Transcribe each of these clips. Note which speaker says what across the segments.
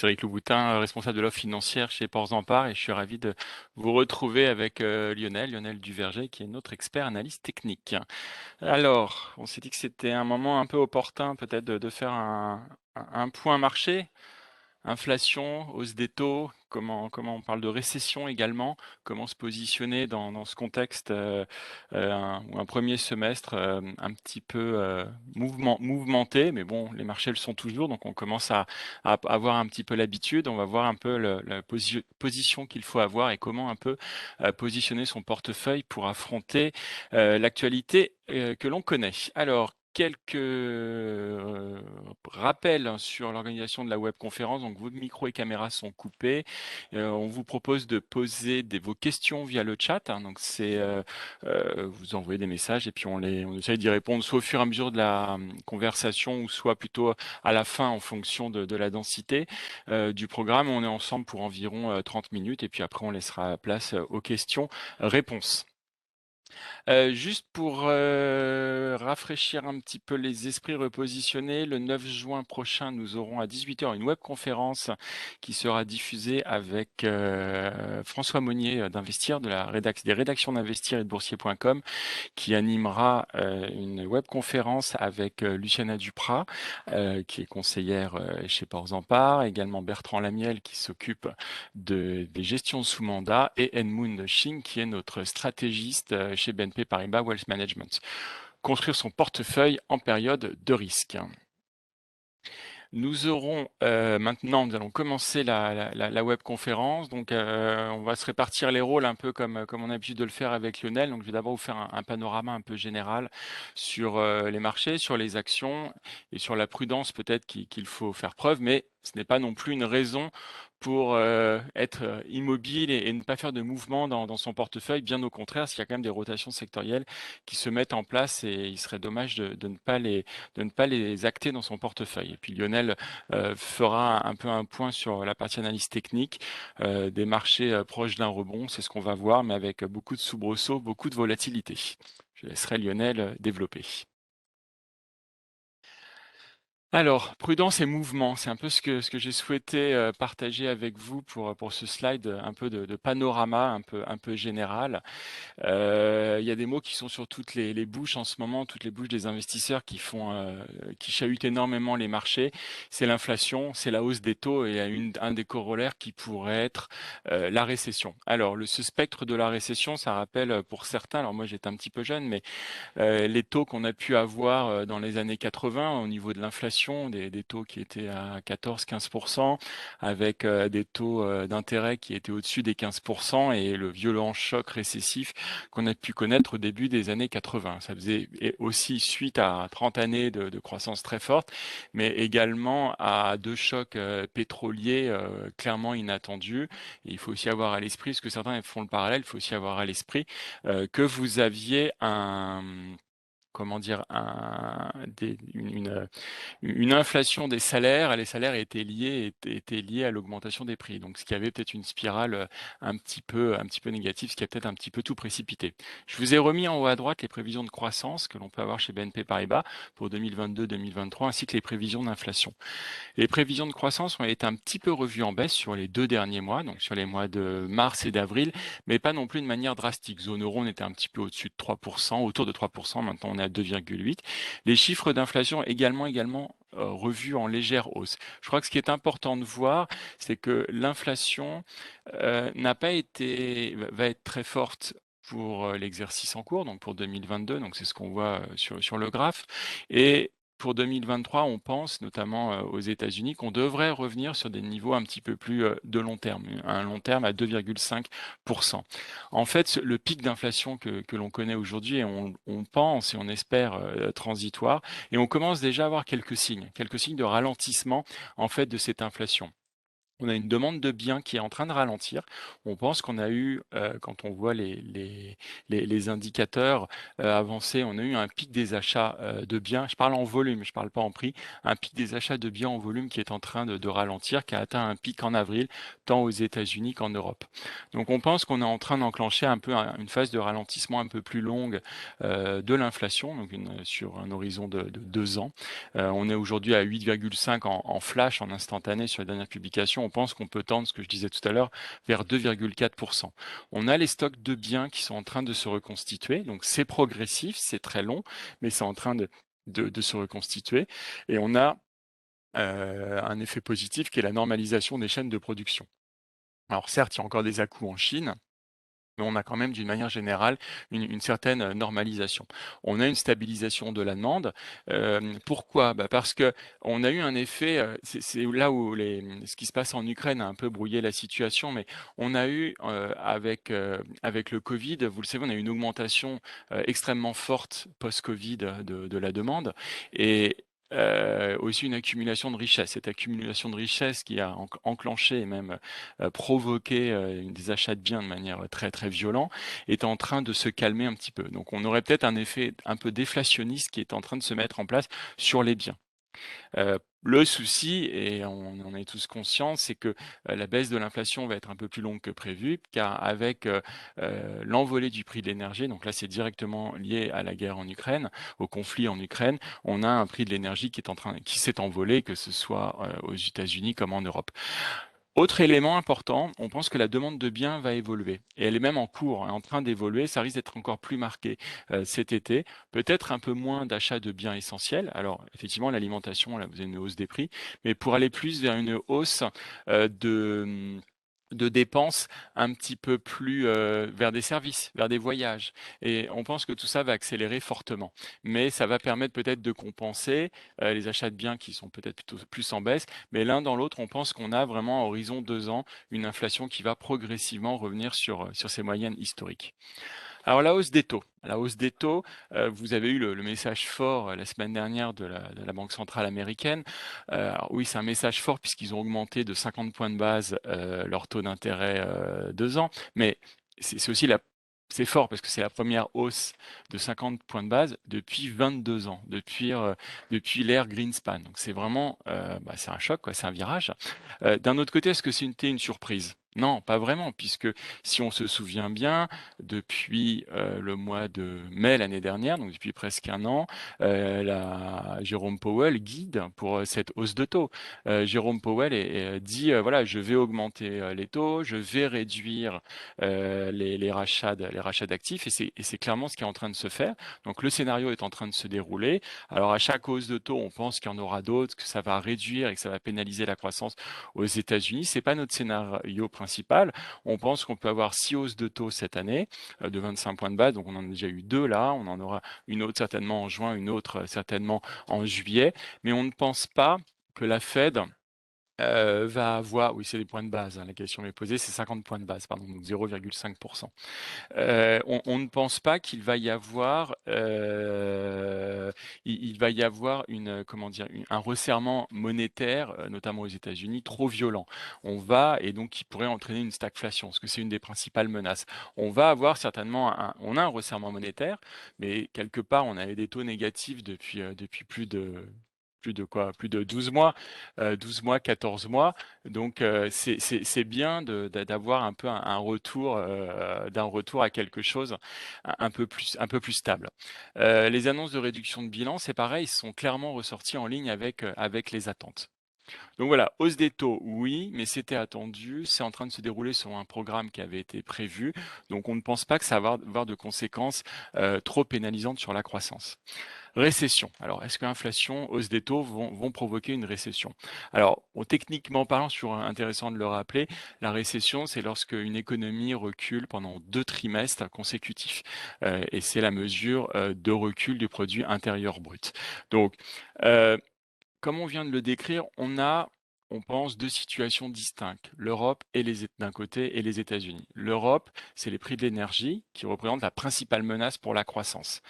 Speaker 1: Cédric Louboutin, responsable de l'offre financière chez Ports en Part, et je suis ravi de vous retrouver avec Lionel Duverger, qui est notre expert analyse technique. Alors, on s'est dit que c'était un moment un peu opportun peut-être de faire un point marché. Inflation, hausse des taux, comment on parle de récession également, comment se positionner dans ce contexte ou un premier semestre un petit peu mouvementé, mais bon, les marchés le sont toujours, donc on commence à avoir un petit peu l'habitude. On va voir un peu la position qu'il faut avoir et comment un peu positionner son portefeuille pour affronter l'actualité que l'on connaît. Alors, quelques rappels sur l'organisation de la webconférence. Donc, vos micros et caméras sont coupés. On vous propose de poser vos questions via le chat, hein. Donc, vous envoyez des messages et puis on essaye d'y répondre soit au fur et à mesure de la conversation ou soit plutôt à la fin en fonction de la densité du programme. On est ensemble pour environ 30 minutes et puis après, on laissera place aux questions-réponses. Juste pour rafraîchir un petit peu les esprits, repositionnés, le 9 juin prochain, nous aurons à 18h une webconférence qui sera diffusée avec François Monnier d'Investir, des rédactions d'Investir et de Boursier.com, qui animera une webconférence avec Luciana Duprat, qui est conseillère chez Ports en Part, également Bertrand Lamiel qui s'occupe des gestions sous mandat et Edmund Ching qui est notre stratégiste chez BNP Paribas Wealth Management. Construire son portefeuille en période de risque. Nous aurons maintenant, nous allons commencer la webconférence. Donc, on va se répartir les rôles un peu comme on a l'habitude de le faire avec Lionel. Donc, je vais d'abord vous faire un panorama un peu général sur les marchés, sur les actions et sur la prudence peut-être qu'il faut faire preuve. Mais ce n'est pas non plus une raison pour être immobile et ne pas faire de mouvement dans son portefeuille. Bien au contraire, s'il y a quand même des rotations sectorielles qui se mettent en place et il serait dommage de ne pas les acter dans son portefeuille. Et puis Lionel fera un peu un point sur la partie analyse technique des marchés proches d'un rebond. C'est ce qu'on va voir, mais avec beaucoup de soubresauts, beaucoup de volatilité. Je laisserai Lionel développer. Alors, prudence et mouvement, c'est un peu ce que j'ai souhaité partager avec vous pour ce slide un peu de panorama un peu général. Il y a des mots qui sont sur toutes les bouches en ce moment, toutes les bouches des investisseurs qui chahutent énormément les marchés. C'est l'inflation, c'est la hausse des taux et un des corollaires qui pourrait être la récession. Alors, ce spectre de la récession, ça rappelle pour certains, alors moi j'étais un petit peu jeune, mais les taux qu'on a pu avoir dans les années 80 au niveau de l'inflation, des taux qui étaient à 14-15%, avec des taux d'intérêt qui étaient au-dessus des 15% et le violent choc récessif qu'on a pu connaître au début des années 80. Ça faisait aussi suite à 30 années de croissance très forte, mais également à deux chocs pétroliers clairement inattendus. Et il faut aussi avoir à l'esprit, parce que certains font le parallèle, il faut aussi avoir à l'esprit que vous aviez comment dire, une inflation des salaires, et les salaires étaient liés à l'augmentation des prix. Donc, ce qui avait peut-être une spirale un petit peu négative, ce qui a peut-être un petit peu tout précipité. Je vous ai remis en haut à droite les prévisions de croissance que l'on peut avoir chez BNP Paribas pour 2022-2023, ainsi que les prévisions d'inflation. Les prévisions de croissance ont été un petit peu revues en baisse sur les 2 derniers mois, donc sur les mois de mars et d'avril, mais pas non plus de manière drastique. Zone euro, on était un petit peu au-dessus de 3%, autour de 3%, maintenant on est à 2,8. Les chiffres d'inflation également revus en légère hausse. Je crois que ce qui est important de voir, c'est que l'inflation n'a pas été, va être très forte pour l'exercice en cours, donc pour 2022, donc c'est ce qu'on voit sur le graphe. Et pour 2023, on pense, notamment aux États-Unis, qu'on devrait revenir sur des niveaux un petit peu plus de long terme, un long terme à 2,5%. En fait, le pic d'inflation que l'on connaît aujourd'hui, et on pense et on espère transitoire, et on commence déjà à avoir quelques signes de ralentissement en fait de cette inflation. On a une demande de biens qui est en train de ralentir. On pense qu'on a eu, quand on voit les indicateurs avancés, on a eu un pic des achats de biens. Je parle en volume, je parle pas en prix. Un pic des achats de biens en volume qui est en train de ralentir, qui a atteint un pic en avril, tant aux États-Unis qu'en Europe. Donc on pense qu'on est en train d'enclencher un peu une phase de ralentissement un peu plus longue de l'inflation, donc sur un horizon de 2 ans. On est aujourd'hui à 8,5 en flash, en instantané sur les dernières publications. On pense qu'on peut tendre, ce que je disais tout à l'heure, vers 2,4%. On a les stocks de biens qui sont en train de se reconstituer. Donc c'est progressif, c'est très long, mais c'est en train de se reconstituer. Et on a un effet positif qui est la normalisation des chaînes de production. Alors certes, il y a encore des à-coups en Chine, mais on a quand même, d'une manière générale, une certaine normalisation. On a une stabilisation de la demande. Pourquoi? Bah parce que on a eu un effet, c'est là où ce qui se passe en Ukraine a un peu brouillé la situation, mais on a eu, avec le Covid, vous le savez, on a eu une augmentation, extrêmement forte post-Covid, de la demande et aussi une accumulation de richesses. Cette accumulation de richesses qui a enclenché et même provoqué des achats de biens de manière très très violente, est en train de se calmer un petit peu. Donc on aurait peut-être un effet un peu déflationniste qui est en train de se mettre en place sur les biens. Le souci, et on en est tous conscients, c'est que la baisse de l'inflation va être un peu plus longue que prévu, car avec l'envolée du prix de l'énergie, donc là c'est directement lié à la guerre en Ukraine, au conflit en Ukraine, on a un prix de l'énergie qui s'est envolé, que ce soit aux États-Unis comme en Europe. Autre élément important, on pense que la demande de biens va évoluer et elle est même en cours, en train d'évoluer. Ça risque d'être encore plus marqué cet été. Peut-être un peu moins d'achats de biens essentiels. Alors effectivement, l'alimentation, là, vous avez une hausse des prix, mais pour aller plus vers une hausse de dépenses un petit peu plus vers des services, vers des voyages. Et on pense que tout ça va accélérer fortement. Mais ça va permettre peut-être de compenser les achats de biens qui sont peut-être plutôt plus en baisse. Mais l'un dans l'autre, on pense qu'on a vraiment à horizon 2 ans une inflation qui va progressivement revenir sur ses moyennes historiques. Alors la hausse des taux. La hausse des taux, vous avez eu le message fort la semaine dernière de la Banque centrale américaine. Alors oui, c'est un message fort puisqu'ils ont augmenté de 50 points de base leur taux d'intérêt 2 ans, mais c'est aussi c'est fort parce que c'est la première hausse de 50 points de base depuis 22 ans, depuis l'ère Greenspan. Donc c'est vraiment, c'est un choc, quoi, c'est un virage. D'un autre côté, est-ce que c'était une surprise? Non, pas vraiment, puisque si on se souvient bien, depuis le mois de mai l'année dernière, donc depuis presque un an, Jérôme Powell guide pour cette hausse de taux. Jérôme Powell dit, voilà, je vais augmenter les taux, je vais réduire les rachats d'actifs, et c'est clairement ce qui est en train de se faire. Donc le scénario est en train de se dérouler. Alors à chaque hausse de taux, on pense qu'il y en aura d'autres, que ça va réduire et que ça va pénaliser la croissance aux États-Unis. C'est pas notre scénario principal. On pense qu'on peut avoir 6 hausses de taux cette année de 25 points de base. Donc on en a déjà eu 2 là. On en aura une autre certainement en juin, une autre certainement en juillet. Mais on ne pense pas que la Fed va avoir, oui, c'est les points de base, hein, la question m'est posée, c'est 50 points de base, pardon, donc 0,5%. On ne pense pas qu'il va y avoir, il va y avoir comment dire, un resserrement monétaire, notamment aux États-Unis, trop violent. Et donc qui pourrait entraîner une stagflation, parce que c'est une des principales menaces. On va avoir certainement on a un resserrement monétaire, mais quelque part, on avait des taux négatifs depuis plus de 12 mois, 12 mois, 14 mois. Donc c'est bien d'avoir un peu un retour, d'un retour à quelque chose un peu plus stable. Les annonces de réduction de bilan, c'est pareil, sont clairement ressorties en ligne avec les attentes. Donc voilà, hausse des taux, oui, mais c'était attendu. C'est en train de se dérouler sur un programme qui avait été prévu. Donc on ne pense pas que ça va avoir de conséquences trop pénalisantes sur la croissance. Récession. Alors, est-ce que l'inflation, hausse des taux vont provoquer une récession? Alors, techniquement parlant, intéressant de le rappeler, la récession, c'est lorsque une économie recule pendant 2 trimestres consécutifs. Et c'est la mesure de recul du produit intérieur brut. Donc, comme on vient de le décrire, on a on pense deux situations distinctes, l'Europe et d'un côté et les États-Unis. L'Europe, c'est les prix de l'énergie qui représentent la principale menace pour la croissance.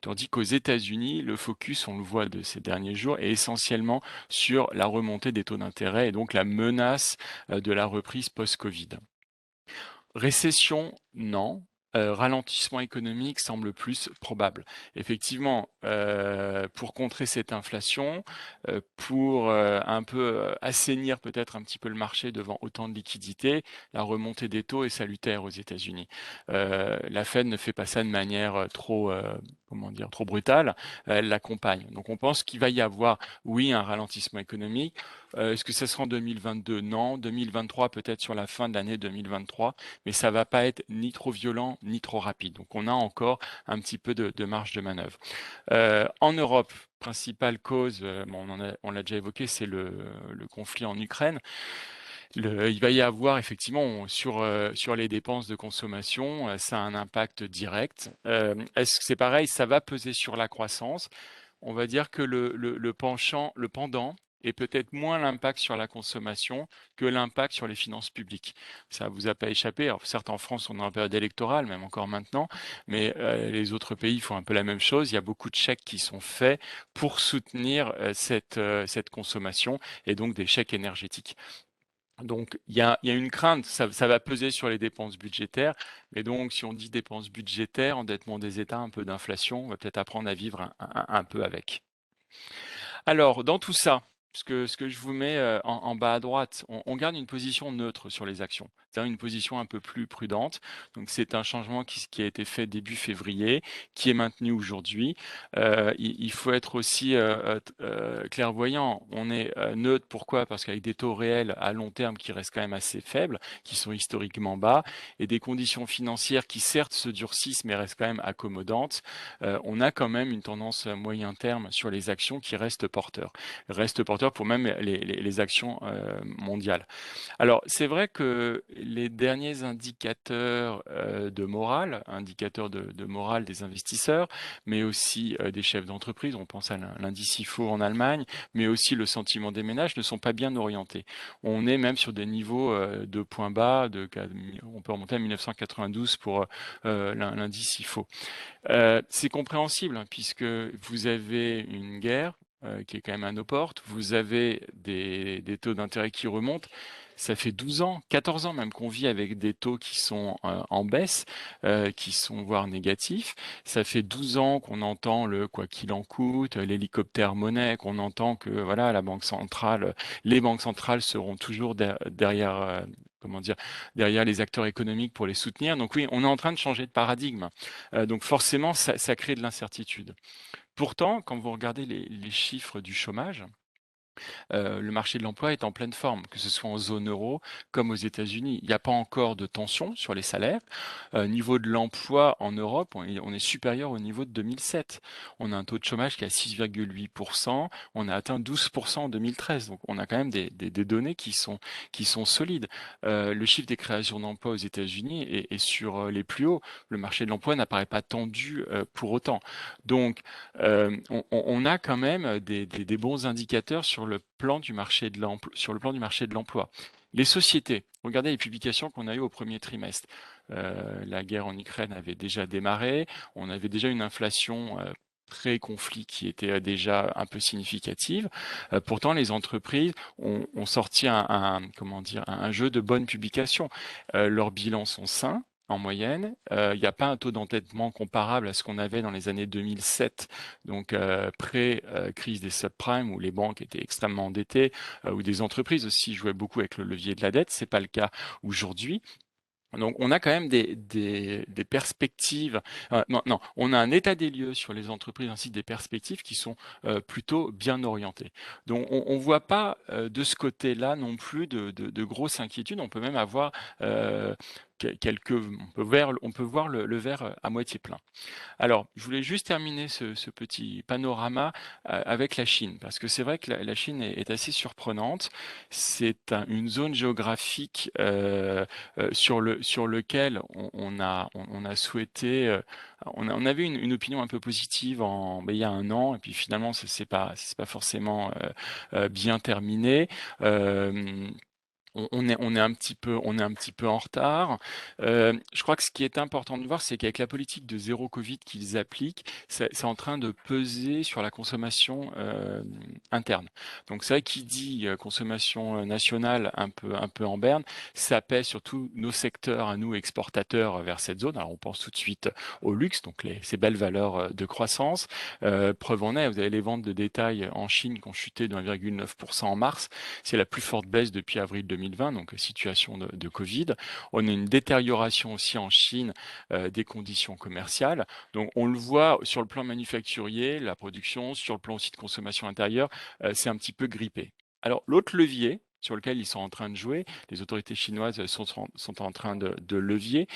Speaker 1: Tandis qu'aux États-Unis, le focus, on le voit de ces derniers jours, est essentiellement sur la remontée des taux d'intérêt et donc la menace de la reprise post-Covid. Récession, non. Ralentissement économique semble plus probable. Effectivement, pour contrer cette inflation, pour un peu assainir peut-être un petit peu le marché devant autant de liquidités, la remontée des taux est salutaire aux États-Unis. La Fed ne fait pas ça de manière trop, comment dire, trop brutale. Elle l'accompagne. Donc on pense qu'il va y avoir, oui, un ralentissement économique. Est-ce que ça sera en 2022? Non. 2023, peut-être sur la fin de l'année 2023, mais ça va pas être ni trop violent ni trop rapide. Donc on a encore un petit peu de marge de manœuvre. En Europe, principale cause, bon, on l'a déjà évoqué, c'est le conflit en Ukraine. Il va y avoir effectivement sur les dépenses de consommation, ça a un impact direct. Est-ce que c'est pareil, ça va peser sur la croissance? On va dire que le pendant est peut-être moins l'impact sur la consommation que l'impact sur les finances publiques. Ça vous a pas échappé. Alors certes, en France, on est en période électorale, même encore maintenant, mais les autres pays font un peu la même chose. Il y a beaucoup de chèques qui sont faits pour soutenir cette consommation et donc des chèques énergétiques. Donc, il y a une crainte, ça va peser sur les dépenses budgétaires. Mais donc, si on dit dépenses budgétaires, endettement des États, un peu d'inflation, on va peut-être apprendre à vivre un peu avec. Alors, dans tout ça, ce que je vous mets en bas à droite, on garde une position neutre sur les actions, c'est-à-dire une position un peu plus prudente. Donc, c'est un changement qui a été fait début février, qui est maintenu aujourd'hui. Il faut être aussi clairvoyant. On est neutre, pourquoi? Parce qu'avec des taux réels à long terme qui restent quand même assez faibles, qui sont historiquement bas, et des conditions financières qui certes se durcissent, mais restent quand même accommodantes, on a quand même une tendance moyen terme sur les actions qui reste porteur pour même les actions mondiales. Alors, c'est vrai que les derniers indicateurs de morale, indicateurs de morale des investisseurs, mais aussi des chefs d'entreprise, on pense à l'indice IFO en Allemagne, mais aussi le sentiment des ménages ne sont pas bien orientés. On est même sur des niveaux de points bas, on peut remonter à 1992 pour l'indice IFO. C'est compréhensible, hein, puisque vous avez une guerre qui est quand même à nos portes, vous avez des taux d'intérêt qui remontent. Ça fait 12 ans, 14 ans même qu'on vit avec des taux qui sont en baisse, qui sont voire négatifs. Ça fait 12 ans qu'on entend le quoi qu'il en coûte, l'hélicoptère monnaie, qu'on entend que voilà les banques centrales seront toujours derrière, comment dire, derrière les acteurs économiques pour les soutenir. Donc oui, on est en train de changer de paradigme. Donc forcément, ça crée de l'incertitude. Pourtant, quand vous regardez les chiffres du chômage, le marché de l'emploi est en pleine forme, que ce soit en zone euro comme aux États-Unis. Il n'y a pas encore de tension sur les salaires. Niveau de l'emploi en Europe, on est supérieur au niveau de 2007. On a un taux de chômage qui est à 6,8%. On a atteint 12% en 2013. Donc on a quand même des données qui sont solides. Le chiffre des créations d'emplois aux États-Unis est sur les plus hauts. Le marché de l'emploi n'apparaît pas tendu pour autant. Donc on a quand même des bons indicateurs sur le plan du marché de l'emploi. Les sociétés, regardez les publications qu'on a eues au premier trimestre. La guerre en Ukraine avait déjà démarré, on avait déjà une inflation pré-conflit qui était déjà un peu significative. Pourtant, les entreprises ont sorti comment dire, un jeu de bonnes publications. Leurs bilans sont sains en moyenne. Il n'y a pas un taux d'endettement comparable à ce qu'on avait dans les années 2007, donc pré-crise des subprimes, où les banques étaient extrêmement endettées, où des entreprises aussi jouaient beaucoup avec le levier de la dette. C'est pas le cas aujourd'hui. Donc on a quand même des perspectives. Non, non, on a un état des lieux sur les entreprises ainsi que des perspectives qui sont plutôt bien orientées. Donc on voit pas de ce côté-là non plus de grosses inquiétudes. On peut même avoir on peut voir le verre à moitié plein. Alors, je voulais juste terminer ce petit panorama avec la Chine, parce que c'est vrai que la Chine est assez surprenante. C'est une zone géographique sur lequel on a souhaité, on avait une opinion un peu positive il y a un an, et puis finalement, c'est pas forcément bien terminé. Euh, on est un petit peu en retard. Je crois que ce qui est important de voir, c'est qu'avec la politique de zéro Covid qu'ils appliquent, c'est en train de peser sur la consommation interne. Donc c'est vrai qui dit consommation nationale un peu en berne, ça pèse surtout nos secteurs à nous exportateurs vers cette zone. Alors on pense tout de suite au luxe, donc ces belles valeurs de croissance. Preuve en est, vous avez les ventes de détail en Chine qui ont chuté de 1,9% en mars. C'est la plus forte baisse depuis avril 2020, donc situation de Covid. On a une détérioration aussi en Chine des conditions commerciales. Donc on le voit sur le plan manufacturier, la production, sur le plan aussi de consommation intérieure, c'est un petit peu grippé. Alors l'autre levier sur lequel ils sont en train de jouer, les autorités chinoises sont en train de levier,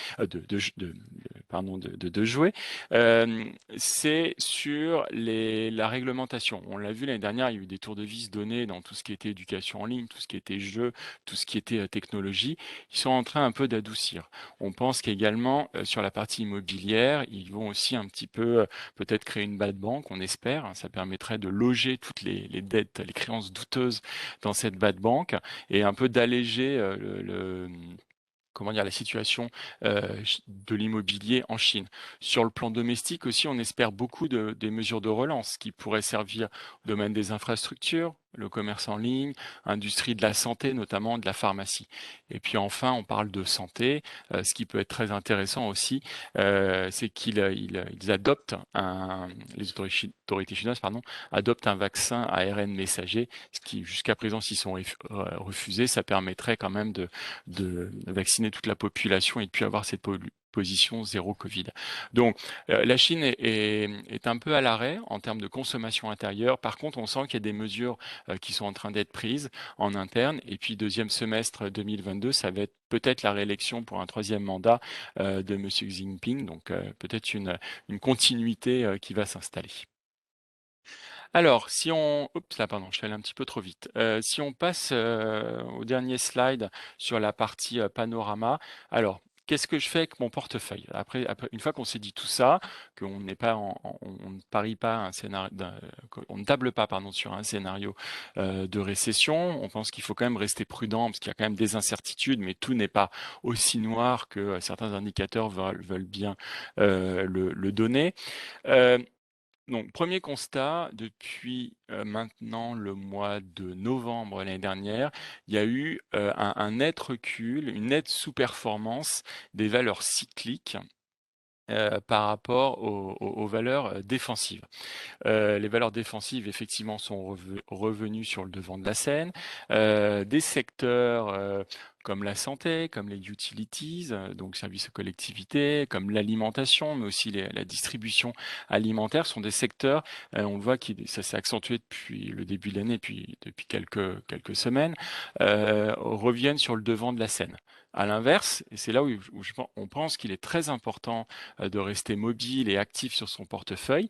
Speaker 1: pardon, de jouer, euh, c'est sur la réglementation. On l'a vu l'année dernière, il y a eu des tours de vis donnés dans tout ce qui était éducation en ligne, tout ce qui était jeu, tout ce qui était technologie. Ils sont en train un peu d'adoucir. On pense qu'également sur la partie immobilière, ils vont aussi un petit peu peut-être créer une bad bank, on espère. Ça permettrait de loger toutes les dettes, les créances douteuses dans cette bad bank et un peu d'alléger comment dire, la situation de l'immobilier en Chine. Sur le plan domestique aussi, on espère beaucoup des mesures de relance qui pourraient servir au domaine des infrastructures, le commerce en ligne, industrie de la santé, notamment de la pharmacie. Et puis enfin, on parle de santé. Ce qui peut être très intéressant aussi, c'est qu'ils adoptent les autorités chinoises, pardon, adoptent un vaccin ARN messager, ce qui jusqu'à présent, s'ils sont refusés, ça permettrait quand même de vacciner toute la population et de puis avoir cette position zéro Covid. Donc la Chine est un peu à l'arrêt en termes de consommation intérieure. Par contre, on sent qu'il y a des mesures qui sont en train d'être prises en interne. Et puis deuxième semestre 2022, ça va être peut-être la réélection pour un troisième mandat de Monsieur Xi Jinping. Donc peut-être une continuité qui va s'installer. Alors, si on... Oups, là, pardon, je suis allé un petit peu trop vite. Si on passe au dernier slide sur la partie panorama, alors, qu'est-ce que je fais avec mon portefeuille? Après, une fois qu'on s'est dit tout ça, qu'on n'est pas on ne parie pas un scénario, on ne table pas, pardon, sur un scénario de récession, on pense qu'il faut quand même rester prudent parce qu'il y a quand même des incertitudes, mais tout n'est pas aussi noir que certains indicateurs veulent bien le donner. Euh, donc, premier constat, depuis maintenant le mois de novembre l'année dernière, il y a eu un net recul, une nette sous-performance des valeurs cycliques par rapport aux valeurs défensives. Les valeurs défensives, effectivement, sont revenues sur le devant de la scène. Des secteurs comme la santé, comme les utilities, donc services aux collectivités, comme l'alimentation, mais aussi la distribution alimentaire, sont des secteurs, on le voit, ça s'est accentué depuis le début de l'année, puis depuis quelques semaines, reviennent sur le devant de la scène. À l'inverse, et c'est là on pense qu'il est très important de rester mobile et actif sur son portefeuille,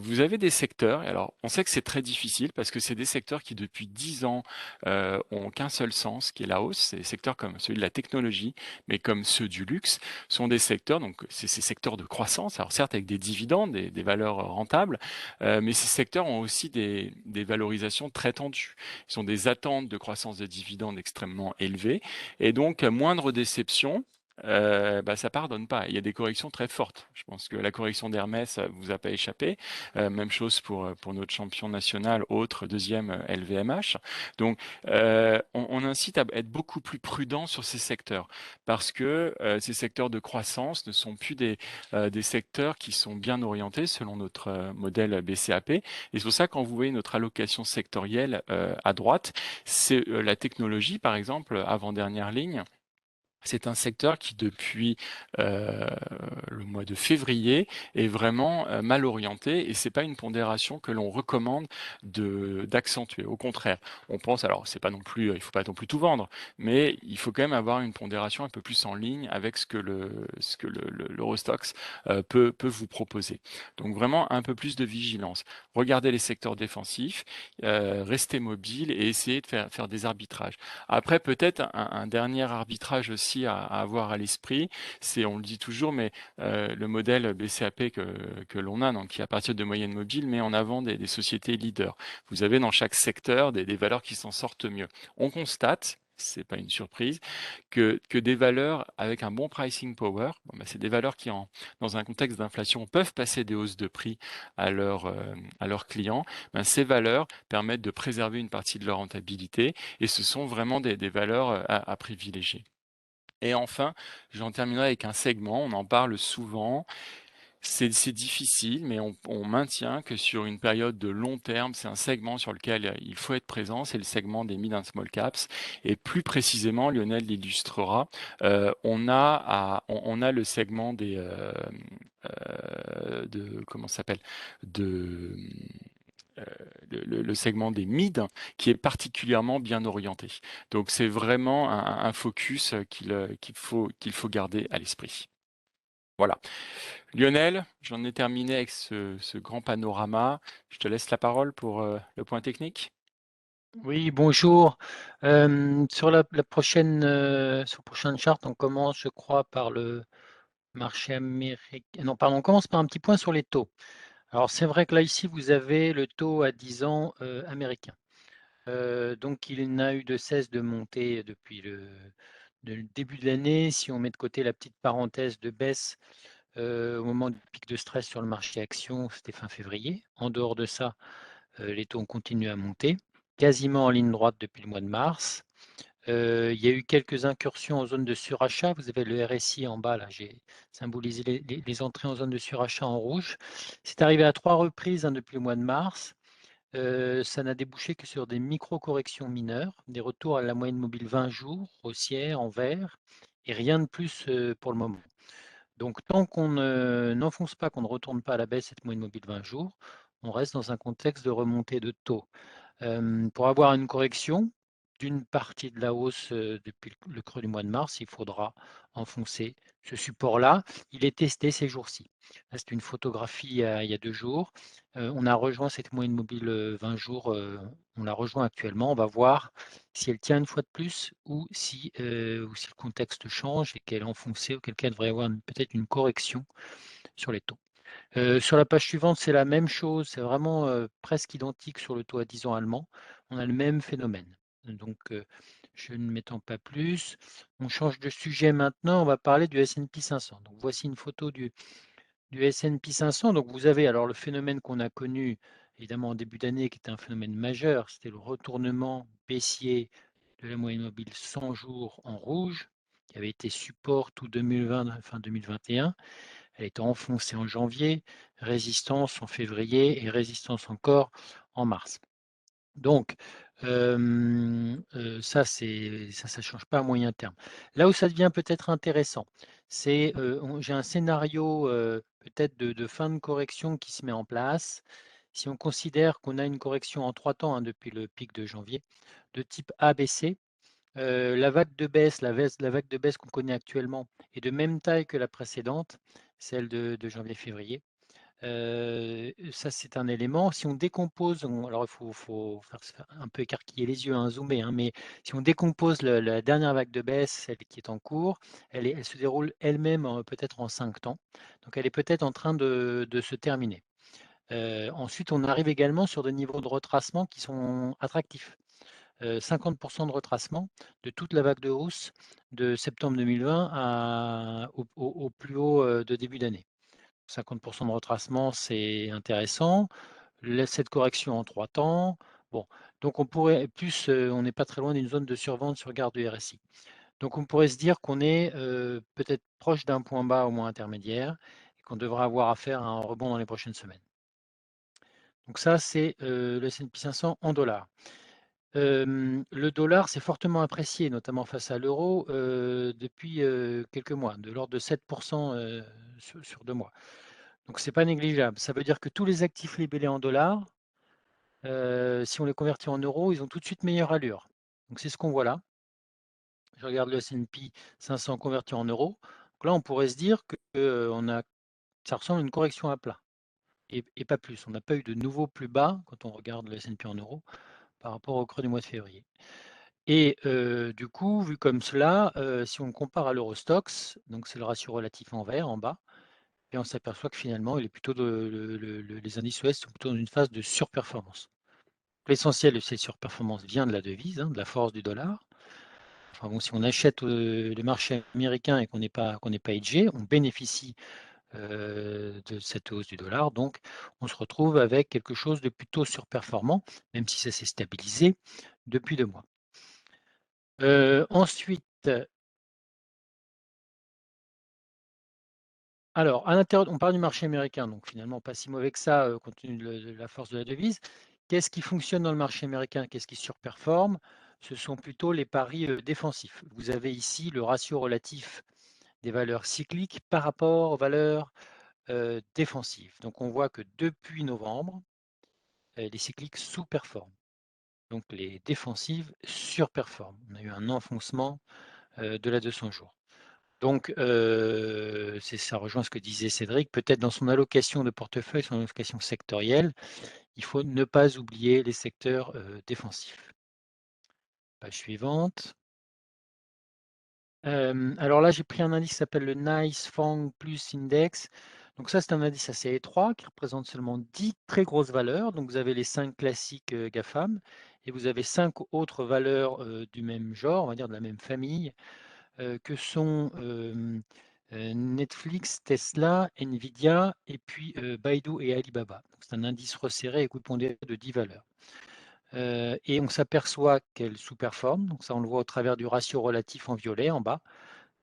Speaker 1: vous avez des secteurs, et alors on sait que c'est très difficile parce que c'est des secteurs qui depuis 10 ans ont qu'un seul sens, qui est la hausse. C'est des secteurs comme celui de la technologie, mais comme ceux du luxe, sont des secteurs, donc c'est ces secteurs de croissance, alors certes avec des dividendes, des valeurs rentables, mais ces secteurs ont aussi des valorisations très tendues. Ils ont des attentes de croissance de dividendes extrêmement élevées, et donc moindre déception, ça pardonne pas. Il y a des corrections très fortes. Je pense que la correction d'Hermès vous a pas échappé. Même chose pour notre champion national, autre deuxième LVMH. Donc, on incite à être beaucoup plus prudent sur ces secteurs parce que ces secteurs de croissance ne sont plus des secteurs qui sont bien orientés selon notre modèle BCAP. Et c'est pour ça quand vous voyez notre allocation sectorielle à droite, c'est la technologie, par exemple, avant-dernière ligne. C'est un secteur qui depuis, le mois de février est vraiment, mal orienté et c'est pas une pondération que l'on recommande d'accentuer. Au contraire, on pense alors c'est pas non plus, il faut pas non plus tout vendre, mais il faut quand même avoir une pondération un peu plus en ligne avec ce que l'Eurostoxx, peut vous proposer. Donc vraiment un peu plus de vigilance. Regardez les secteurs défensifs, restez mobile et essayez de faire des arbitrages. Après, peut-être un dernier arbitrage aussi à avoir à l'esprit, c'est, on le dit toujours, mais le modèle BCAP que l'on a, donc qui à partir de moyennes mobiles met en avant des sociétés leaders. Vous avez dans chaque secteur des valeurs qui s'en sortent mieux. On constate, c'est pas une surprise, que des valeurs avec un bon pricing power, bon, bah, c'est des valeurs qui, dans un contexte d'inflation, peuvent passer des hausses de prix à leurs clients. Ben, ces valeurs permettent de préserver une partie de leur rentabilité et ce sont vraiment des valeurs à privilégier. Et enfin, j'en terminerai avec un segment, on en parle souvent, c'est difficile, mais on maintient que sur une période de long terme, c'est un segment sur lequel il faut être présent, c'est le segment des mid and small caps. Et plus précisément, Lionel l'illustrera, on a le segment comment ça s'appelle, de euh, le segment des mid qui est particulièrement bien orienté. Donc c'est vraiment un focus qu'il faut garder à l'esprit. Voilà. Lionel, j'en ai terminé avec ce grand panorama. Je te laisse la parole pour le point technique.
Speaker 2: Oui, bonjour. Sur la prochaine, sur le prochain chart, on commence, je crois, par le marché américain. Non, pardon, on commence par un petit point sur les taux. Alors, c'est vrai que là, ici, vous avez le taux à 10 ans américain. Donc, il n'a eu de cesse de monter depuis le début de l'année. Si on met de côté la petite parenthèse de baisse au moment du pic de stress sur le marché action, c'était fin février. En dehors de ça, les taux ont continué à monter, quasiment en ligne droite depuis le mois de mars. Il y a eu quelques incursions en zone de surachat. Vous avez le RSI en bas, là, j'ai symbolisé les entrées en zone de surachat en rouge. C'est arrivé à 3 reprises depuis le mois de mars. Ça n'a débouché que sur des micro-corrections mineures, des retours à la moyenne mobile 20 jours, haussière, en vert, et rien de plus pour le moment. Donc tant qu'on n'enfonce pas, qu'on ne retourne pas à la baisse cette moyenne mobile 20 jours, on reste dans un contexte de remontée de taux. Pour avoir une correction d'une partie de la hausse depuis le creux du mois de mars, il faudra enfoncer ce support-là. Il est testé ces jours-ci. Là, c'est une photographie il y a 2 jours. On a rejoint cette moyenne mobile 20 jours. On la rejoint actuellement. On va voir si elle tient une fois de plus ou si le contexte change et qu'elle est enfoncée, auquel cas il devrait y avoir peut-être une correction sur les taux. Sur la page suivante, c'est la même chose, c'est vraiment presque identique sur le taux à 10 ans allemand. On a le même phénomène. Donc, je ne m'étends pas plus. On change de sujet maintenant, on va parler du S&P 500. Donc, voici une photo du S&P 500. Donc, vous avez alors le phénomène qu'on a connu évidemment en début d'année, qui était un phénomène majeur, c'était le retournement baissier de la moyenne mobile 100 jours en rouge, qui avait été support tout 2020, fin 2021. Elle était enfoncée en janvier, résistance en février et résistance encore en mars. Donc, ça, ça change pas à moyen terme. Là où ça devient peut-être intéressant, c'est, j'ai un scénario peut-être de fin de correction qui se met en place. Si on considère qu'on a une correction en 3 temps depuis le pic de janvier, de type ABC, la vague de baisse, la vague de baisse qu'on connaît actuellement est de même taille que la précédente, celle de janvier-février. Ça, c'est un élément. Si on décompose, alors il faut faire un peu écarquiller les yeux, hein, zoomer, hein, mais si on décompose la dernière vague de baisse, celle qui est en cours, elle se déroule elle-même peut-être en 5 temps. Donc elle est peut-être en train de se terminer. Ensuite, on arrive également sur des niveaux de retracement qui sont attractifs. 50% de retracement de toute la vague de hausse de septembre 2020 au plus haut de début d'année. 50% de retracement, c'est intéressant. Cette correction en 3 temps. Bon, donc on pourrait plus, on n'est pas très loin d'une zone de survente sur garde du RSI. Donc on pourrait se dire qu'on est peut-être proche d'un point bas au moins intermédiaire et qu'on devra avoir affaire à un rebond dans les prochaines semaines. Donc ça, c'est le S&P 500 en dollars. Le dollar s'est fortement apprécié, notamment face à l'euro, depuis, quelques mois, de l'ordre de 7 sur 2 mois. Donc c'est pas négligeable. Ça veut dire que tous les actifs libellés en dollars, si on les convertit en euros, ils ont tout de suite meilleure allure. Donc c'est ce qu'on voit là. Je regarde le S&P 500 converti en euros. Donc là, on pourrait se dire que, ça ressemble à une correction à plat et pas plus. On n'a pas eu de nouveau plus bas quand on regarde le S&P en euros par rapport au creux du mois de février. Et du coup, vu comme cela, si on le compare à l'Eurostoxx, donc c'est le ratio relatif en vert en bas, et on s'aperçoit que finalement, il est plutôt les indices US sont plutôt dans une phase de surperformance. L'essentiel de ces surperformances vient de la devise, hein, de la force du dollar. Enfin bon, si on achète les marchés américains et qu'on n'est pas hedgé, on bénéficie de cette hausse du dollar. Donc, on se retrouve avec quelque chose de plutôt surperformant, même si ça s'est stabilisé depuis 2 mois. Ensuite, alors, à l'intérieur, on parle du marché américain, donc finalement pas si mauvais que ça, compte tenu de la force de la devise. Qu'est-ce qui fonctionne dans le marché américain? Qu'est-ce qui surperforme? Ce sont plutôt les paris défensifs. Vous avez ici le ratio relatif des valeurs cycliques par rapport aux valeurs défensives. Donc, on voit que depuis novembre, les cycliques sous-performent. Donc, les défensives surperforment. On a eu un enfoncement de la 200 jours. Donc, ça rejoint ce que disait Cédric. Peut-être dans son allocation de portefeuille, son allocation sectorielle, il faut ne pas oublier les secteurs défensifs. Page suivante. Alors là, j'ai pris un indice qui s'appelle le Nice Fang Plus Index. Donc ça, c'est un indice assez étroit qui représente seulement 10 très grosses valeurs. Donc vous avez les 5 classiques GAFAM et vous avez 5 autres valeurs du même genre, on va dire de la même famille, que sont Netflix, Tesla, Nvidia et puis Baidu et Alibaba. C'est un indice resserré et pondéré de 10 valeurs. Et on s'aperçoit qu'elles sous-performent. Donc ça, on le voit au travers du ratio relatif en violet en bas,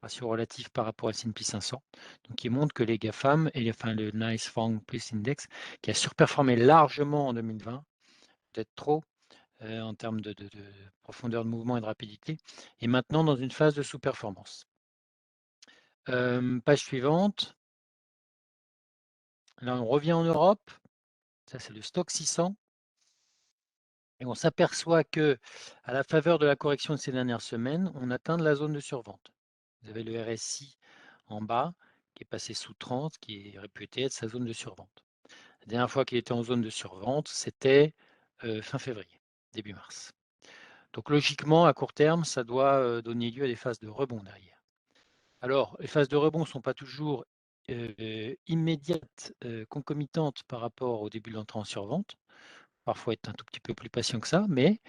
Speaker 2: ratio relatif par rapport à S&P 500. Donc il montre que les GAFAM, et enfin le Nice Fang Plus Index, qui a surperformé largement en 2020, peut-être trop, en termes de profondeur de mouvement et de rapidité, est maintenant dans une phase de sous-performance. Page suivante. Là, on revient en Europe. Ça, c'est le stock 600. Et on s'aperçoit que, à la faveur de la correction de ces dernières semaines, on atteint la zone de survente. Vous avez le RSI en bas qui est passé sous 30, qui est réputé être sa zone de survente. La dernière fois qu'il était en zone de survente, c'était fin février, début mars. Donc logiquement, à court terme, ça doit donner lieu à des phases de rebond derrière. Alors, les phases de rebond ne sont pas toujours immédiates, concomitantes par rapport au début de l'entrée en survente. Parfois être un tout petit peu plus patient que ça, mais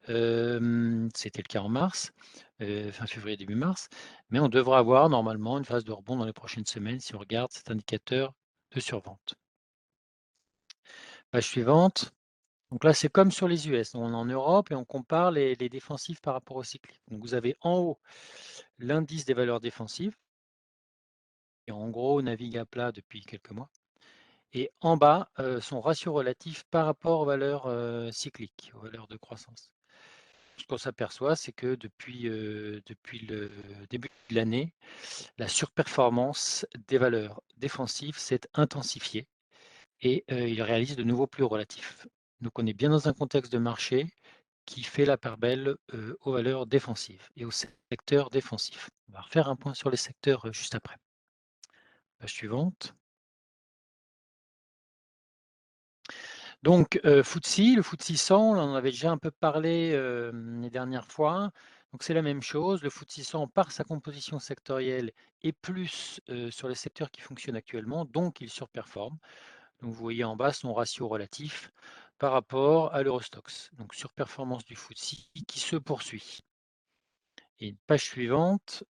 Speaker 2: c'était le cas en mars, fin février, début mars. Mais on devra avoir normalement une phase de rebond dans les prochaines semaines si on regarde cet indicateur de survente. Page suivante. Donc là, c'est comme sur les US. On est en Europe et on compare les défensifs par rapport au cyclique. Donc vous avez en haut l'indice des valeurs défensives, qui en gros navigue à plat depuis quelques mois. Et en bas, son ratio relatif par rapport aux valeurs cycliques, aux valeurs de croissance. Ce qu'on s'aperçoit, c'est que depuis le début de l'année, la surperformance des valeurs défensives s'est intensifiée et il réalise de nouveaux plus hauts relatifs. Donc on est bien dans un contexte de marché qui fait la part belle aux valeurs défensives et aux secteurs défensifs. On va refaire un point sur les secteurs juste après. Page suivante. Donc, FTSE, le FTSE 100, on en avait déjà un peu parlé les dernières fois. Donc, c'est la même chose. Le FTSE 100, par sa composition sectorielle, est plus sur les secteurs qui fonctionnent actuellement, donc il surperforme. Donc, vous voyez en bas son ratio relatif par rapport à l'Eurostoxx. Donc, surperformance du FTSE qui se poursuit. Et une page suivante.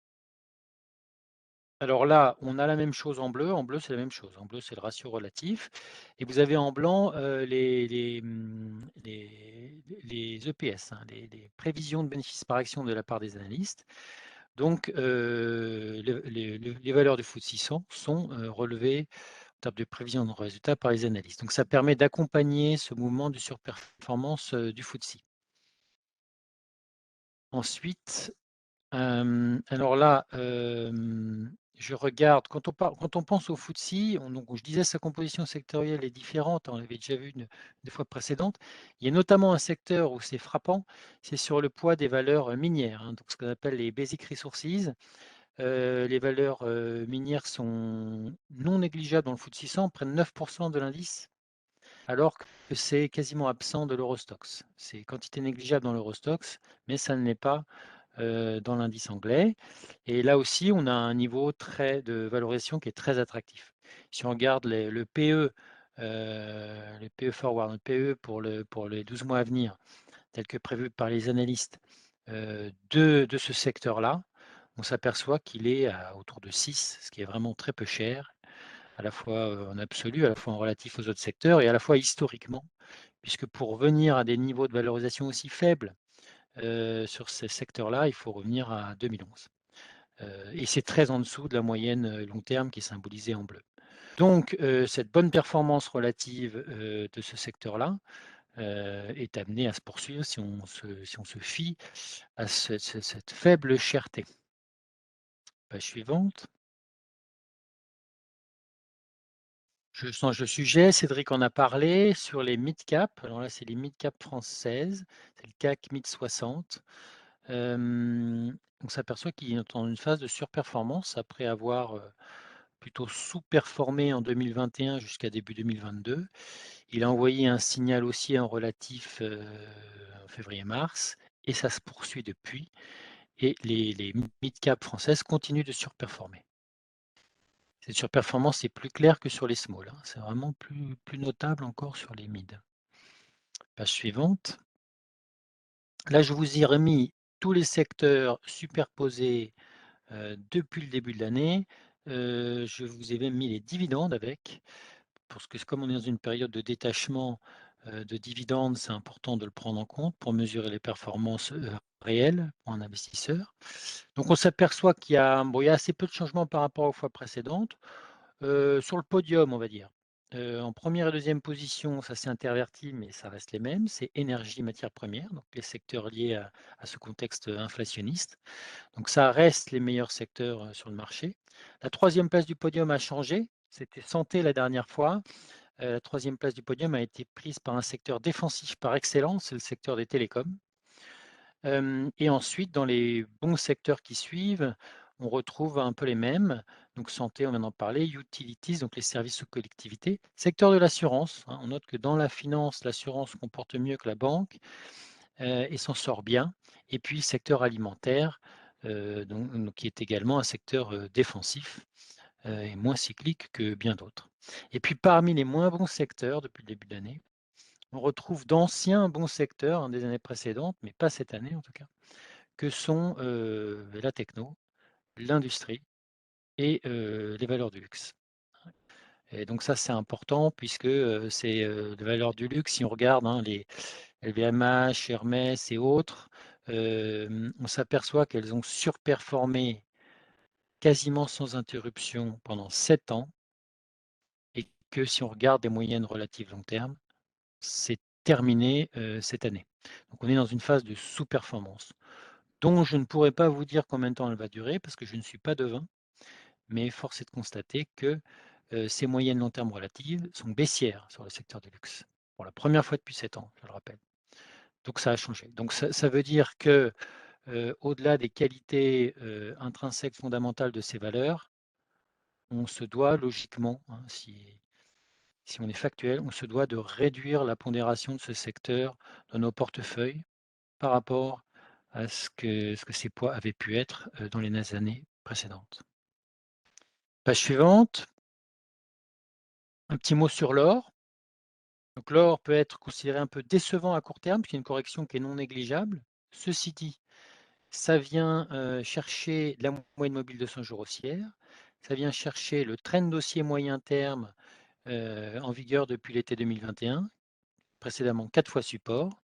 Speaker 2: Alors là, on a la même chose en bleu. En bleu, c'est la même chose. En bleu, c'est le ratio relatif. Et vous avez en blanc les EPS, hein, les prévisions de bénéfices par action de la part des analystes. Donc, les valeurs du FTSE 600 sont relevées en termes de prévision de résultats par les analystes. Donc, ça permet d'accompagner ce mouvement de surperformance du FTSE. Ensuite, alors là, je regarde quand on pense au FTSE, donc je disais sa composition sectorielle est différente, on l'avait déjà vu des fois précédentes. Il y a notamment un secteur où c'est frappant, c'est sur le poids des valeurs minières, hein, donc ce qu'on appelle les basic resources. Les valeurs minières sont non négligeables dans le FTSE 100, prennent 9% de l'indice, alors que c'est quasiment absent de l'Eurostoxx. C'est quantité négligeable dans l'Eurostoxx, mais ça ne l'est pas dans l'indice anglais. Et là aussi, on a un niveau de valorisation qui est très attractif. Si on regarde le PE, le PE forward, le PE pour les 12 mois à venir, tel que prévu par les analystes de ce secteur-là, on s'aperçoit qu'il est autour de 6, ce qui est vraiment très peu cher, à la fois en absolu, à la fois en relatif aux autres secteurs et à la fois historiquement, puisque pour revenir à des niveaux de valorisation aussi faibles sur ces secteurs-là, il faut revenir à 2011. Et c'est très en dessous de la moyenne long terme qui est symbolisée en bleu. Donc, cette bonne performance relative de ce secteur-là est amenée à se poursuivre si on se fie à cette faible cherté. Page suivante. Je change de sujet, Cédric en a parlé sur les mid-cap. Alors là, c'est les mid-cap françaises, c'est le CAC Mid 60. On s'aperçoit qu'il est dans une phase de surperformance après avoir plutôt sous-performé en 2021 jusqu'à début 2022. Il a envoyé un signal haussier en relatif en février-mars et ça se poursuit depuis. Et les mid-cap françaises continuent de surperformer. Cette surperformance est plus claire que sur les small, hein. C'est vraiment plus notable encore sur les mid. Page suivante. Là, je vous ai remis tous les secteurs superposés depuis le début de l'année. Je vous ai même mis les dividendes avec, parce que comme on est dans une période de détachement de dividendes, c'est important de le prendre en compte pour mesurer les performances réelles pour un investisseur. Donc on s'aperçoit qu'il y a, il y a assez peu de changements par rapport aux fois précédentes. Sur le podium, on va dire. En première et deuxième position, ça s'est interverti, mais ça reste les mêmes. C'est énergie, matières premières, donc les secteurs liés à ce contexte inflationniste. Donc ça reste les meilleurs secteurs sur le marché. La troisième place du podium a changé. C'était santé la dernière fois. La troisième place du podium a été prise par un secteur défensif par excellence, c'est le secteur des télécoms. Et ensuite, dans les bons secteurs qui suivent, on retrouve un peu les mêmes. Donc santé, on vient d'en parler, utilities, donc les services aux collectivités. Secteur de l'assurance, hein, on note que dans la finance, l'assurance se comporte mieux que la banque et s'en sort bien. Et puis secteur alimentaire, donc qui est également un secteur défensif et moins cyclique que bien d'autres. Et puis parmi les moins bons secteurs depuis le début de l'année, on retrouve d'anciens bons secteurs des années précédentes, mais pas cette année en tout cas, que sont la techno, l'industrie et les valeurs du luxe. Et donc ça, c'est important puisque c'est les valeurs du luxe, si on regarde les LVMH, Hermès et autres, on s'aperçoit qu'elles ont surperformé quasiment sans interruption pendant 7 ans et que si on regarde des moyennes relatives long terme, c'est terminé cette année. Donc on est dans une phase de sous-performance dont je ne pourrais pas vous dire combien de temps elle va durer parce que je ne suis pas devin, mais force est de constater que ces moyennes long terme relatives sont baissières sur le secteur du luxe, pour la première fois depuis 7 ans, je le rappelle. Donc ça a changé. Donc ça veut dire que au-delà des qualités intrinsèques fondamentales de ces valeurs, on se doit logiquement, hein, si on est factuel, on se doit de réduire la pondération de ce secteur dans nos portefeuilles par rapport à ce que ces poids avaient pu être dans les années précédentes. Page suivante. Un petit mot sur l'or. Donc l'or peut être considéré un peu décevant à court terme, puisqu'il y a une correction qui est non négligeable. Ceci dit, ça vient chercher la moyenne mobile de 100 jours haussière, ça vient chercher le trend haussier moyen terme en vigueur depuis l'été 2021, précédemment 4 fois support.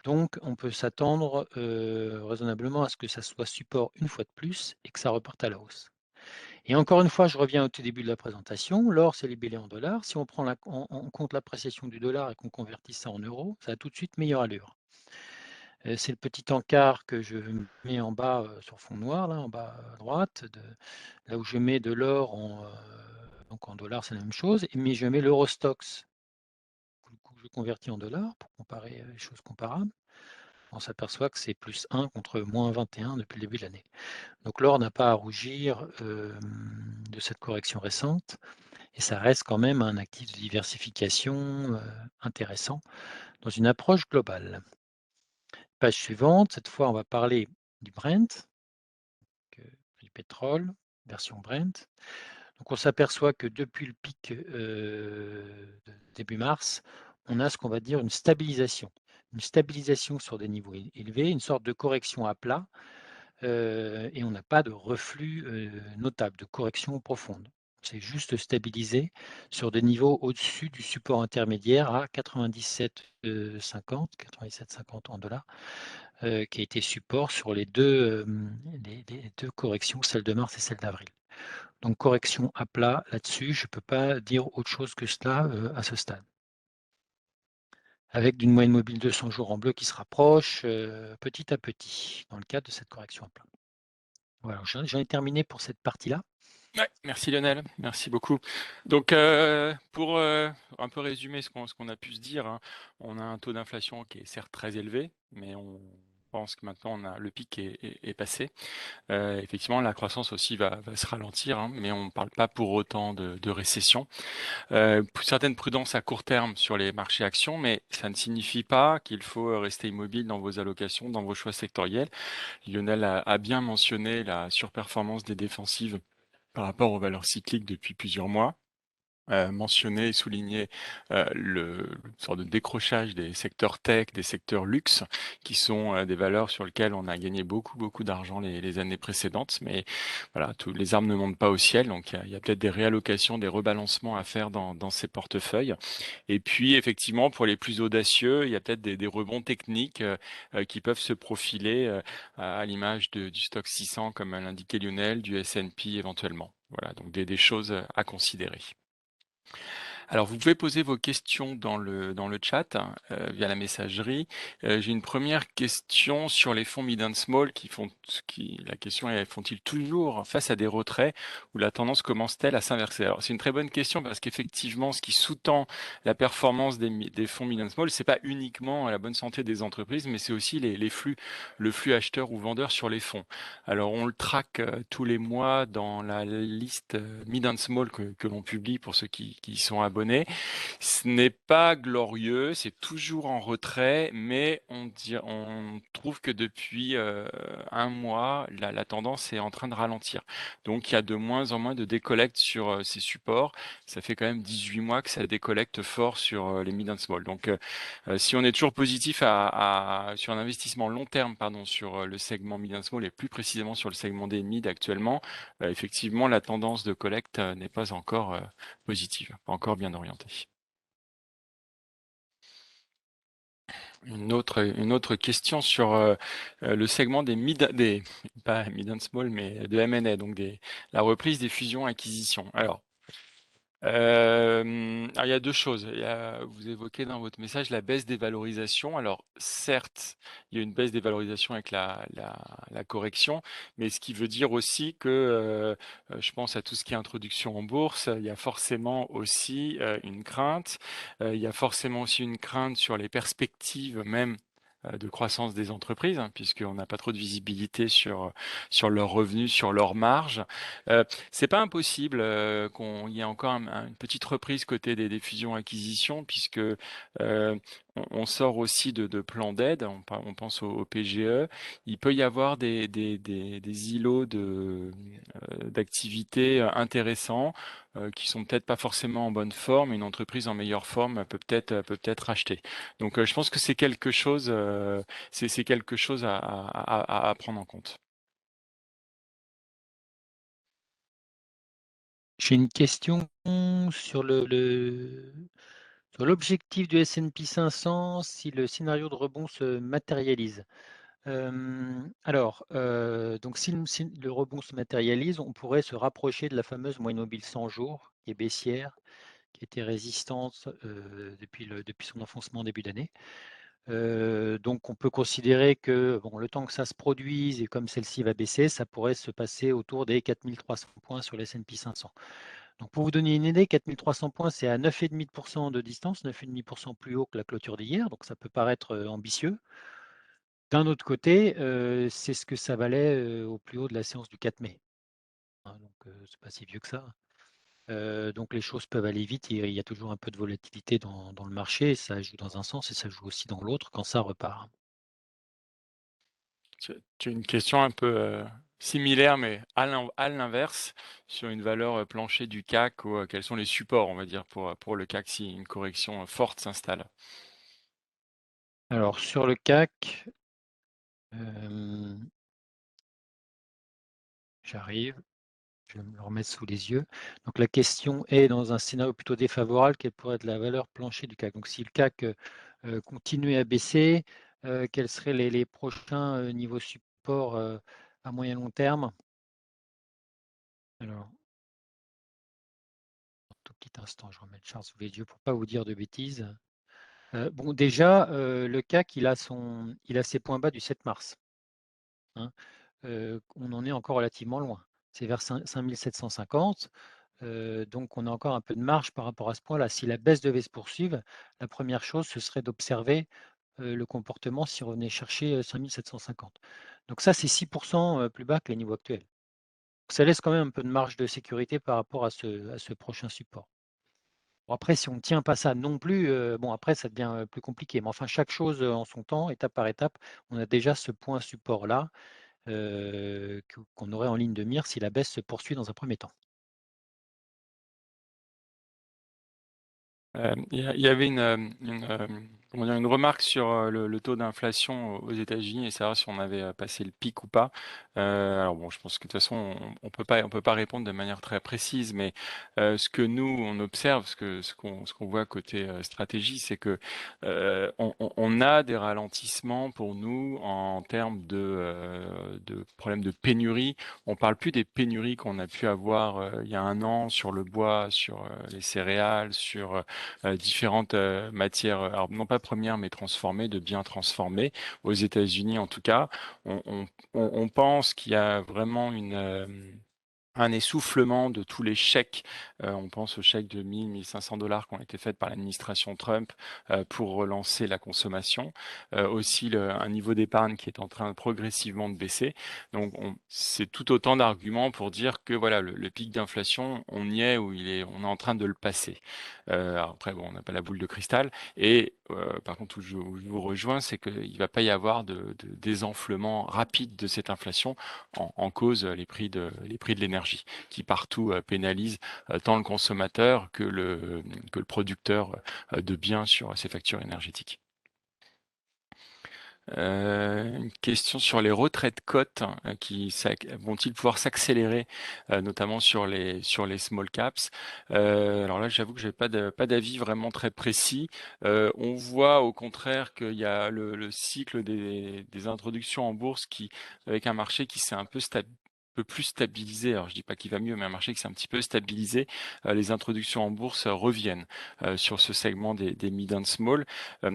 Speaker 2: Donc on peut s'attendre raisonnablement à ce que ça soit support une fois de plus et que ça reparte à la hausse. Et encore une fois, je reviens au tout début de la présentation, l'or c'est libellé en dollars. Si on prend en compte l'appréciation du dollar et qu'on convertit ça en euros, ça a tout de suite meilleure allure. C'est le petit encart que je mets en bas, sur fond noir là, en bas à droite, là où je mets de l'or donc en dollars, c'est la même chose, mais je mets l'Eurostoxx, du coup je convertis en dollars pour comparer, les choses comparables. On s'aperçoit que c'est +1 contre -21 depuis le début de l'année. Donc l'or n'a pas à rougir, de cette correction récente et ça reste quand même un actif de diversification, intéressant dans une approche globale. Page suivante, cette fois on va parler du Brent, du pétrole, version Brent. Donc on s'aperçoit que depuis le pic, de début mars, on a ce qu'on va dire une stabilisation. Une stabilisation sur des niveaux élevés, une sorte de correction à plat, et on n'a pas de reflux, notable, de correction profonde. C'est juste stabilisé sur des niveaux au-dessus du support intermédiaire à 97,50 en dollars, qui a été support sur les 2 corrections, celle de mars et celle d'avril. Donc correction à plat là-dessus, je ne peux pas dire autre chose que cela, à ce stade. Avec d'une moyenne mobile de 100 jours en bleu qui se rapproche, petit à petit, dans le cadre de cette correction à plat. Voilà, j'en ai terminé pour cette partie-là.
Speaker 1: Ouais, merci Lionel, merci beaucoup. Donc, pour un peu résumer ce qu'on a pu se dire, hein, on a un taux d'inflation qui est certes très élevé, mais on pense que maintenant le pic est passé. Effectivement, la croissance aussi va se ralentir, hein, mais on ne parle pas pour autant de récession. Certaines prudences à court terme sur les marchés actions, mais ça ne signifie pas qu'il faut rester immobile dans vos allocations, dans vos choix sectoriels. Lionel a bien mentionné la surperformance des défensives par rapport aux valeurs cycliques depuis plusieurs mois. Mentionné et souligné une sorte de décrochage des secteurs tech, des secteurs luxe, qui sont des valeurs sur lesquelles on a gagné beaucoup d'argent les années précédentes. Mais voilà, tous les arbres ne montent pas au ciel, donc il y a peut-être des réallocations, des rebalancements à faire dans ces portefeuilles. Et puis effectivement, pour les plus audacieux, il y a peut-être des rebonds techniques qui peuvent se profiler à l'image du stock 600, comme l'indiquait Lionel, du S&P éventuellement. Voilà, donc des choses à considérer. Alors, vous pouvez poser vos questions dans le chat, hein, via la messagerie. J'ai une première question sur les fonds mid and small la question est, font-ils toujours face à des retraits ou la tendance commence-t-elle à s'inverser? Alors, c'est une très bonne question parce qu'effectivement, ce qui sous-tend la performance des fonds mid and small, c'est pas uniquement la bonne santé des entreprises, mais c'est aussi les flux, le flux acheteur ou vendeur sur les fonds. Alors, on le traque tous les mois dans la liste Mid and Small que l'on publie pour ceux qui y sont abonnés. Ce n'est pas glorieux, c'est toujours en retrait, mais on trouve que depuis un mois, la tendance est en train de ralentir. Donc, il y a de moins en moins de décollecte sur ces supports. Ça fait quand même 18 mois que ça décollecte fort sur les Mid and Small. Donc, si on est toujours positif sur un investissement long terme, pardon, sur le segment mid and small et plus précisément sur le segment des mid actuellement, effectivement, la tendance de collecte n'est pas encore positive, pas encore bien orientée. Une autre question sur le segment pas mid and small, mais de M&A, donc la reprise des fusions-acquisitions. Alors, il y a deux choses. Vous évoquez dans votre message la baisse des valorisations. Alors, certes, il y a une baisse des valorisations avec la correction, mais ce qui veut dire aussi que, je pense à tout ce qui est introduction en bourse, il y a forcément aussi une crainte. Il y a forcément aussi une crainte sur les perspectives même de croissance des entreprises, hein, puisqu'on n'a pas trop de visibilité sur leurs revenus, sur leurs marges. C'est pas impossible qu'on y ait encore une petite reprise côté des fusions-acquisitions, puisque on sort aussi de plans d'aide, on pense au PGE. Il peut y avoir des îlots d'activités intéressants qui sont peut-être pas forcément en bonne forme. Une entreprise en meilleure forme peut peut-être racheter. Donc je pense que c'est quelque chose à prendre en compte.
Speaker 2: J'ai une question sur sur l'objectif du S&P 500 si le scénario de rebond se matérialise. Donc si le rebond se matérialise, on pourrait se rapprocher de la fameuse moyenne mobile 100 jours, qui est baissière, qui était résistante, depuis son enfoncement en début d'année. Donc on peut considérer que, bon, le temps que ça se produise et comme celle-ci va baisser, ça pourrait se passer autour des 4 300 points sur le S&P 500. Donc pour vous donner une idée, 4 300 points, c'est à 9,5% de distance, 9,5% plus haut que la clôture d'hier, donc ça peut paraître, ambitieux. D'un autre côté, c'est ce que ça valait, au plus haut de la séance du 4 mai, hein, donc c'est pas si vieux que ça. Donc les choses peuvent aller vite, il y a toujours un peu de volatilité dans le marché, ça joue dans un sens et ça joue aussi dans l'autre quand ça repart.
Speaker 1: Tu as une question un peu similaire, mais à l'inverse, sur une valeur plancher du CAC, ou quels sont les supports, on va dire, pour le CAC si une correction forte s'installe?
Speaker 2: Alors sur le CAC, hem, j'arrive, je vais me le remettre sous les yeux. Donc la question est, dans un scénario plutôt défavorable, quelle pourrait être la valeur plancher du CAC? Donc si le CAC, continuait à baisser, quels seraient les prochains, niveaux support, à moyen long terme? Alors, un tout petit instant, je remets le chart sous les yeux pour pas vous dire de bêtises. Bon déjà, le CAC, il a ses points bas du 7 mars, hein. On en est encore relativement loin. C'est vers 5 750. Donc on a encore un peu de marge par rapport à ce point-là. Si la baisse devait se poursuivre, la première chose, ce serait d'observer, le comportement si on revenait chercher, 5 750. Donc ça, c'est 6% plus bas que les niveaux actuels. Ça laisse quand même un peu de marge de sécurité par rapport à ce prochain support. Bon après, si on ne tient pas ça non plus, bon après ça devient, plus compliqué. Mais enfin chaque chose, en son temps, étape par étape. On a déjà ce point support-là, qu'on aurait en ligne de mire si la baisse se poursuit dans un premier temps.
Speaker 1: Il y avait comment dire? Une remarque sur, le taux d'inflation aux États-Unis et savoir si on avait, passé le pic ou pas. Alors bon, je pense que de toute façon, on peut pas répondre de manière très précise, mais, ce que nous, on observe, ce qu'on voit côté, stratégie, c'est que, on a des ralentissements pour nous en termes de problèmes de pénurie. On parle plus des pénuries qu'on a pu avoir, il y a un an sur le bois, sur, les céréales, sur, différentes matières, alors non pas premières, mais transformées, de biens transformés. Aux États-Unis, en tout cas, on pense qu'il y a vraiment un essoufflement de tous les chèques. On pense aux chèques de 1 500 $ qui ont été faits par l'administration Trump pour relancer la consommation. Aussi un niveau d'épargne qui est en train progressivement de baisser. Donc c'est tout autant d'arguments pour dire que voilà, le pic d'inflation, on y est, ou on est en train de le passer. Alors après, bon, on n'a pas la boule de cristal. Et par contre, où je vous rejoins, c'est qu'il ne va pas y avoir de désenflement rapide de cette inflation, en cause les prix de l'énergie, qui partout pénalisent tant le consommateur que le producteur de biens sur ses factures énergétiques. Une question sur les retraits de cotes, vont-ils pouvoir s'accélérer, notamment sur les small caps? Alors là, j'avoue que j'ai pas d'avis vraiment très précis. On voit au contraire qu'il y a le cycle des introductions en bourse, avec un marché qui s'est un peu plus stabilisé. Alors je dis pas qu'il va mieux, mais un marché qui s'est un petit peu stabilisé. Les introductions en bourse reviennent sur ce segment des mid and small.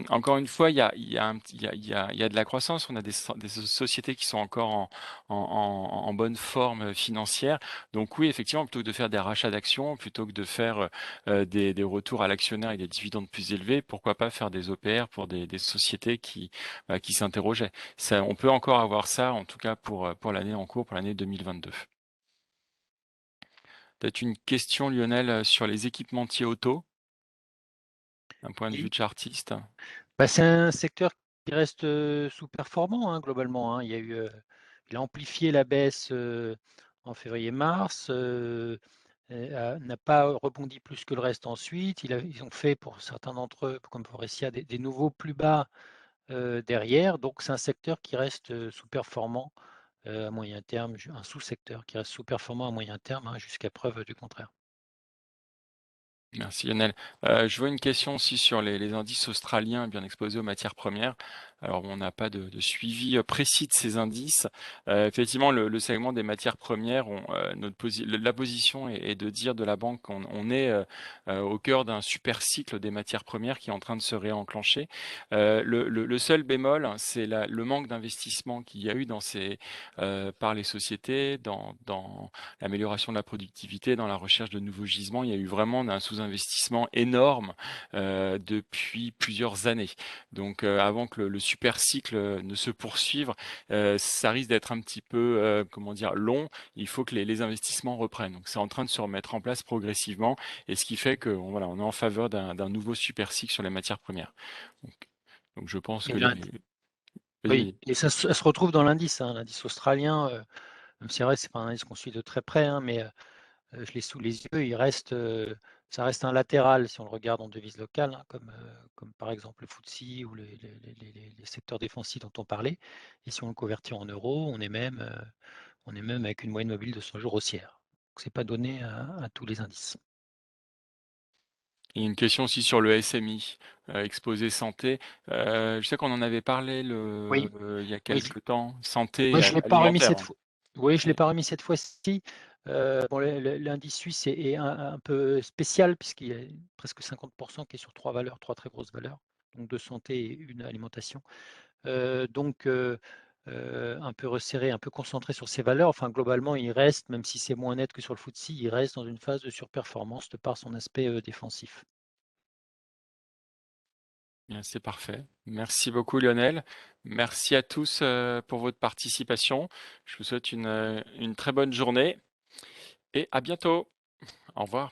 Speaker 1: Encore une fois, il y a de la croissance. On a des sociétés qui sont encore en bonne forme financière. Donc oui, effectivement, plutôt que de faire des rachats d'actions, plutôt que de faire des retours à l'actionnaire et des dividendes plus élevés, pourquoi pas faire des OPR pour des sociétés qui s'interrogeaient. Ça, on peut encore avoir ça, en tout cas pour l'année en cours, pour l'année 2022. Peut-être une question, Lionel, sur les équipementiers auto, d'un point de vue
Speaker 2: Oui.
Speaker 1: chartiste.
Speaker 2: Bah, c'est un secteur qui reste, sous-performant, hein, globalement, hein. Il a amplifié la baisse, en février-mars, n'a pas rebondi plus que le reste ensuite. Ils ont fait pour certains d'entre eux, comme Forestia, des nouveaux plus bas, derrière. Donc c'est un secteur qui reste, sous-performant, à moyen terme, un sous-secteur qui reste sous-performant à moyen terme, hein, jusqu'à preuve du contraire.
Speaker 1: Merci Lionel. Je vois une question aussi sur les indices australiens bien exposés aux matières premières. Alors on n'a pas de suivi précis de ces indices. Effectivement, le segment des matières premières, la position est de dire de la banque qu'on est au cœur d'un super cycle des matières premières qui est en train de se réenclencher. Le seul bémol, hein, c'est le manque d'investissement qu'il y a eu par les sociétés dans l'amélioration de la productivité, dans la recherche de nouveaux gisements. Il y a eu vraiment un sous-investissement énorme depuis plusieurs années. Donc avant que le super cycle ne se poursuive, ça risque d'être un petit peu, comment dire, long. Il faut que les investissements reprennent. Donc c'est en train de se remettre en place progressivement, et ce qui fait que voilà, on est en faveur d'un nouveau super cycle sur les matières premières. Donc, donc je pense
Speaker 2: Et
Speaker 1: que les... Vas-y,
Speaker 2: oui,
Speaker 1: vas-y.
Speaker 2: et ça se retrouve dans l'indice, hein, l'indice australien. Même si c'est vrai, c'est pas un indice qu'on suit de très près, hein, mais je l'ai sous les yeux. Ça reste un latéral si on le regarde en devise locale, hein, comme par exemple le FTSE ou les secteurs défensifs dont on parlait. Et si on le convertit en euros, on est même avec une moyenne mobile de 100 jours haussière. Donc c'est pas donné à tous les indices.
Speaker 1: Il y a une question aussi sur le SMI, exposé santé. Je sais qu'on en avait parlé
Speaker 2: Oui,
Speaker 1: il y a
Speaker 2: oui,
Speaker 1: quelque temps, santé
Speaker 2: moi je l'ai pas remis
Speaker 1: alimentaire,
Speaker 2: cette
Speaker 1: hein.
Speaker 2: fois. Oui, je l'ai
Speaker 1: Oui.
Speaker 2: pas remis cette fois-ci. Bon, l'indice suisse est un peu spécial puisqu'il y a presque 50% qui est sur trois valeurs, trois très grosses valeurs, donc deux santé et une alimentation. Donc un peu resserré, un peu concentré sur ces valeurs. Enfin, globalement, il reste, même si c'est moins net que sur le FTSE, il reste dans une phase de surperformance de par son aspect défensif.
Speaker 1: Bien, c'est parfait. Merci beaucoup Lionel. Merci à tous pour votre participation. Je vous souhaite une très bonne journée et à bientôt. Au revoir.